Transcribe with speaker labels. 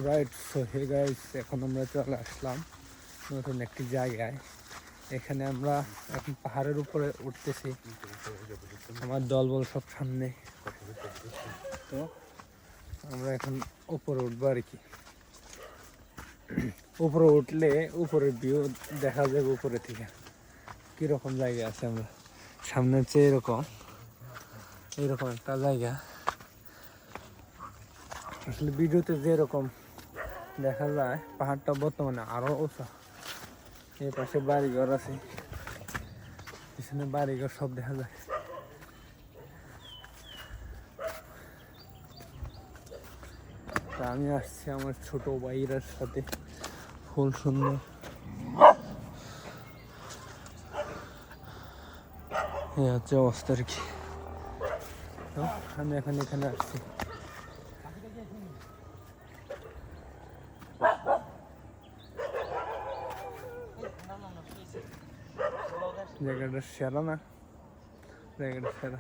Speaker 1: Right, so hey guys, এখন আমরা চলে আসলাম নতুন একটি জায়গায়। এখানে আমরা এখন পাহাড়ের উপরে উঠতেছি, আমার দলবল সব সামনে। তো আমরা এখন উপরে উঠবো আর কি। উপরে উঠলে উপরের ভিউ দেখা যাবে উপরে থেকে কীরকম জায়গা আছে। আমরা সামনে হচ্ছে এইরকম একটা জায়গা। আসলে ভিডিওতে যেরকম দেখা যায় পাহাড়টা বর্তমানে আরো উঁচা। এই পাশে বাড়িঘর আছে, পিছনে বাড়িঘর সব দেখা যায়। তা আমি আসছি আমার ছোট ভাইয়ের সাথে, ফুল সুন্দর। এই হচ্ছে অবস্থা আর কি। তো আমি এখন এখানে আসছি। জায়গাটা সেরা না, জায়গাটা সেরা।